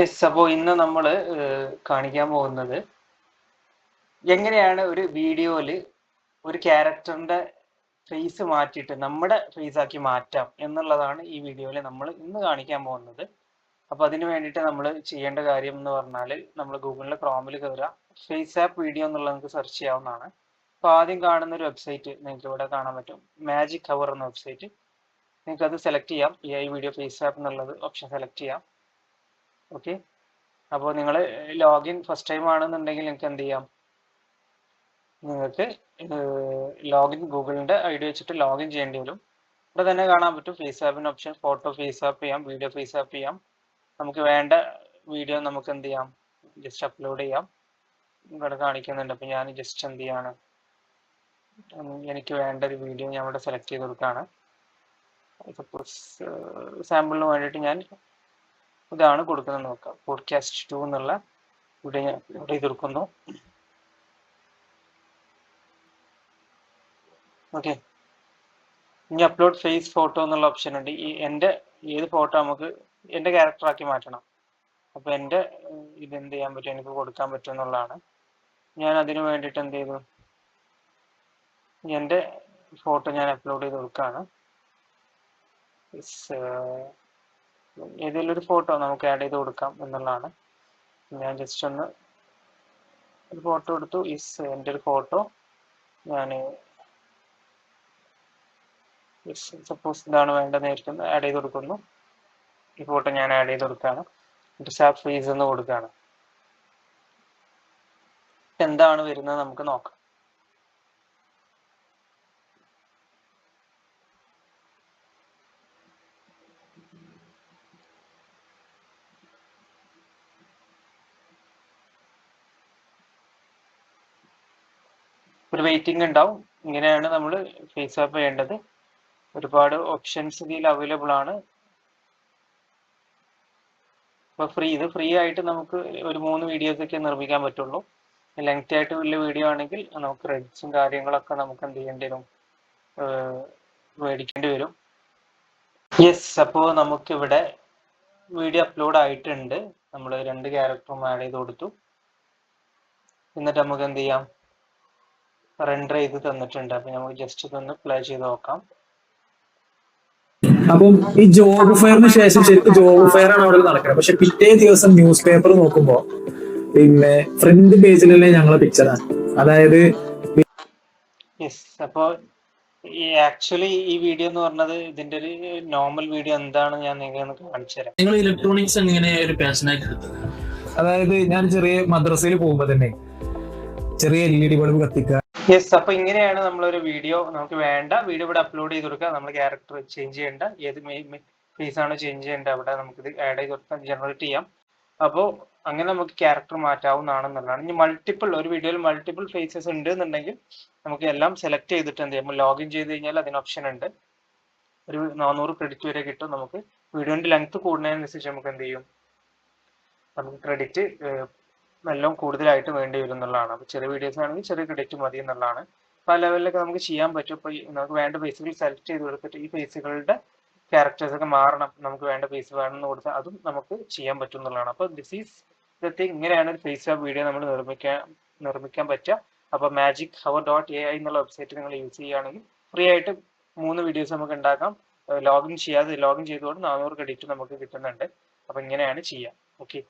അപ്പോൾ ഇന്ന് നമ്മൾ കാണിക്കാൻ പോകുന്നത് എങ്ങനെയാണ് ഒരു വീഡിയോയിൽ ഒരു ക്യാരക്ടറിന്റെ ഫേസ് മാറ്റിയിട്ട് നമ്മുടെ ഫേസ് ആക്കി മാറ്റാം എന്നുള്ളതാണ് ഈ വീഡിയോയിൽ നമ്മൾ ഇന്ന് കാണിക്കാൻ പോകുന്നത്. അപ്പോൾ അതിന് വേണ്ടിയിട്ട് നമ്മൾ ചെയ്യേണ്ട കാര്യം എന്ന് പറഞ്ഞാൽ നമ്മൾ ഗൂഗിളിൽ ക്രോമിൽ കയറുക, ഫേസ് ആപ്പ് വീഡിയോ എന്നുള്ളത് നമുക്ക് സെർച്ച് ചെയ്യാവുന്നതാണ്. അപ്പോൾ ആദ്യം കാണുന്ന ഒരു വെബ്സൈറ്റ് നിങ്ങൾക്ക് ഇവിടെ കാണാൻ പറ്റും, മാജിക് ഹവർ എന്ന വെബ്സൈറ്റ്. നിങ്ങൾക്ക് അത് സെലക്ട് ചെയ്യാം, ഈ വീഡിയോ ഫേസ് ആപ്പ് എന്നുള്ളത് ഓപ്ഷൻ സെലക്ട് ചെയ്യാം. ഓക്കെ, അപ്പോൾ നിങ്ങൾ ലോഗിൻ ഫസ്റ്റ് ടൈം ആണെന്നുണ്ടെങ്കിൽ നിങ്ങൾക്ക് എന്ത് ചെയ്യാം, നിങ്ങൾക്ക് ലോഗിൻ ഗൂഗിളിൻ്റെ ഐഡി വെച്ചിട്ട് ലോഗിൻ ചെയ്യേണ്ടി വരും. ഇവിടെ തന്നെ കാണാൻ പറ്റും ഫേസ് ആപ്പിന് ഓപ്ഷൻ, ഫോട്ടോ ഫേസ് ആപ്പ് ചെയ്യാം, വീഡിയോ ഫേസ് ആപ്പ് ചെയ്യാം. നമുക്ക് വേണ്ട വീഡിയോ നമുക്ക് എന്ത് ചെയ്യാം, ജസ്റ്റ് അപ്ലോഡ് ചെയ്യാം. ഇവിടെ കാണിക്കുന്നുണ്ട്. അപ്പോൾ ഞാൻ ജസ്റ്റ് എന്ത് ചെയ്യാണ്, എനിക്ക് വേണ്ട ഒരു വീഡിയോ ഞാൻ ഇവിടെ സെലക്ട് ചെയ്ത് കൊടുക്കുകയാണ്. സപ്പോസ് സാമ്പിളിന് വേണ്ടിയിട്ട് ഞാൻ ഇതാണ് കൊടുക്കുന്നത് നോക്കാം, പോഡ്കാസ്റ്റ് 2 എന്നുള്ള വീഡിയോ ഞാൻ അപ്ലോഡ് ചെയ്ത് കൊടുക്കുന്നു. ഓക്കെ, ഇനി അപ്ലോഡ് ഫേസ് ഫോട്ടോ എന്നുള്ള ഓപ്ഷൻ ഉണ്ട്. ഈ എൻ്റെ ഏത് ഫോട്ടോ നമുക്ക് എൻ്റെ ക്യാരക്ടറാക്കി മാറ്റണം. അപ്പോൾ എൻ്റെ ഇതെന്ത് ചെയ്യാൻ പറ്റും, എനിക്ക് കൊടുക്കാൻ പറ്റും എന്നുള്ളതാണ്. ഞാൻ അതിന് വേണ്ടിയിട്ട് എന്ത് ചെയ്തു, എൻ്റെ ഫോട്ടോ ഞാൻ അപ്ലോഡ് ചെയ്ത് കൊടുക്കുകയാണ്. ഏതെങ്കിലും ഒരു ഫോട്ടോ നമുക്ക് ആഡ് ചെയ്ത് കൊടുക്കാം എന്നുള്ളതാണ്. ഞാൻ ജസ്റ്റ് ഒന്ന് ഒരു ഫോട്ടോ എടുത്തു. എൻ്റെ ഒരു ഫോട്ടോ ഞാൻ സപ്പോസ് ഇതാണ് വേണ്ടത്, നേരിട്ട് ആഡ് ചെയ്ത് കൊടുക്കുന്നു. ഈ ഫോട്ടോ ഞാൻ ആഡ് ചെയ്ത് കൊടുക്കുകയാണ്. സാപ്പ് ഫേസ് എന്ന് കൊടുക്കുകയാണ്. എന്താണ് വരുന്നത് നമുക്ക് നോക്കാം. ഒരു വെയിറ്റിംഗ് ഉണ്ടാവും. ഇങ്ങനെയാണ് നമ്മൾ ഫേസ് ആപ്പ് ചെയ്യേണ്ടത്. ഒരുപാട് ഓപ്ഷൻസ് ഇതിൽ അവൈലബിൾ ആണ്. അപ്പോൾ ഫ്രീ ആയിട്ട് നമുക്ക് ഒരു 3 വീഡിയോസ് ഒക്കെ നിർമ്മിക്കാൻ പറ്റുള്ളൂ. ലെങ്ത് ആയിട്ട് വലിയ വീഡിയോ ആണെങ്കിൽ നമുക്ക് ക്രെഡിറ്റ്സും കാര്യങ്ങളൊക്കെ നമുക്ക് എന്ത് ചെയ്യേണ്ടി വരും, മേടിക്കേണ്ടി വരും. യെസ്, അപ്പോൾ നമുക്കിവിടെ വീഡിയോ അപ്ലോഡ് ആയിട്ടുണ്ട്. നമ്മൾ 2 ക്യാരക്ടറും ആഡ് ചെയ്ത് കൊടുത്തു. എന്നിട്ട് നമുക്ക് എന്ത് ചെയ്യാം, റെൻഡർ ചെയ്ത് തന്നിട്ടുണ്ട്. അപ്പോൾ നമുക്ക് ജസ്റ്റ് ഇതൊന്ന് പ്ലേ ചെയ്ത് നോക്കാം. അപ്പം ഈ ജോബ് ഫെയറിന് ശേഷം ശരിക്കും ജോബ് ഫെയർ ആണ് അവിടെ നടക്കുന്നത്. പക്ഷെ പിറ്റേ ദിവസം ന്യൂസ് പേപ്പർ നോക്കുമ്പോ പിന്നെ ഫ്രണ്ട് പേജിലല്ലേ ഞങ്ങളെ പിക്ചറാണ്. അതായത് യെസ്, അപ്പോൾ ഈ ആക്ച്വലി ഈ വീഡിയോ എന്ന് പറഞ്ഞത് ഇതിന്റെ ഒരു നോർമൽ വീഡിയോ എന്താണ് ഞാൻ നിങ്ങൾക്ക് കാണിച്ചു തരാം. നിങ്ങൾ ഇലക്ട്രോണിക്സ് എങ്ങനെ ഒരു പാഷനായിട്ട് എടുത്തത്? അതായത് ഞാൻ ചെറിയ മദ്രസയിൽ പോകുമ്പോ തന്നെ ചെറിയ LED ബൾബ് കത്തിക്കുക. യെസ്, അപ്പൊ ഇങ്ങനെയാണ് നമ്മളൊരു വീഡിയോ, നമുക്ക് വേണ്ട വീഡിയോ ഇവിടെ അപ്ലോഡ് ചെയ്ത് കൊടുക്കുക. നമ്മൾ ക്യാരക്ടർ ചേഞ്ച് ചെയ്യേണ്ട, ഏത് ഫേസ് ആണ് ചേഞ്ച് ചെയ്യേണ്ടത് അവിടെ നമുക്ക് ഇത് ആഡ് ചെയ്ത് കൊടുക്കാം, ജനറേറ്റ് ചെയ്യാം. അപ്പോൾ അങ്ങനെ നമുക്ക് ക്യാരക്ടർ മാറ്റാവുന്നതാണെന്നുള്ളതാണ്. ഇനി ഒരു വീഡിയോയിൽ മൾട്ടിപ്പിൾ ഫേസസ് ഉണ്ട് എന്നുണ്ടെങ്കിൽ നമുക്ക് എല്ലാം സെലക്ട് ചെയ്തിട്ട് എന്ത് ചെയ്യാം, ലോഗിൻ ചെയ്ത് കഴിഞ്ഞാൽ അതിന് ഓപ്ഷൻ ഉണ്ട്. ഒരു 400 ക്രെഡിറ്റ് വരെ കിട്ടും. നമുക്ക് വീഡിയോന്റെ ലെങ്ത് കൂടുന്നതിനനുസരിച്ച് നമുക്ക് എന്ത് ചെയ്യും, നമുക്ക് ക്രെഡിറ്റ് എല്ലാം കൂടുതലായിട്ട് വേണ്ടി വരും എന്നുള്ളതാണ്. അപ്പോൾ ചെറിയ വീഡിയോസ് ആണെങ്കിൽ ചെറിയ ക്രെഡിറ്റ് മതി എന്നുള്ളതാണ്. പല ലെവലിലൊക്കെ നമുക്ക് ചെയ്യാൻ പറ്റും. ഇപ്പോൾ നമുക്ക് വേണ്ട ഫേസുകൾ സെലക്ട് ചെയ്ത് കൊടുത്തിട്ട് ഈ ഫേസുകളുടെ ക്യാരക്ടേഴ്സ് ഒക്കെ മാറണം, നമുക്ക് വേണ്ട ഫേസ് വേണമെന്ന് കൊടുത്താൽ അതും നമുക്ക് ചെയ്യാൻ പറ്റും എന്നുള്ളതാണ്. അപ്പോൾ ദിസ് ഈസ് ദ തിങ്. ഇങ്ങനെയാണ് ഒരു ഫേസ് ആപ്പ് വീഡിയോ നമ്മൾ നിർമ്മിക്കാൻ പറ്റുക. അപ്പോൾ magichower.ai എന്നുള്ള വെബ്സൈറ്റ് നിങ്ങൾ യൂസ് ചെയ്യുകയാണെങ്കിൽ ഫ്രീ ആയിട്ട് 3 വീഡിയോസ് നമുക്ക് ഉണ്ടാക്കാം. ലോഗിൻ ചെയ്തുകൊണ്ട് 400 ക്രെഡിറ്റ് നമുക്ക് കിട്ടുന്നുണ്ട്. അപ്പോൾ ഇങ്ങനെയാണ് ചെയ്യുക. ഓക്കെ.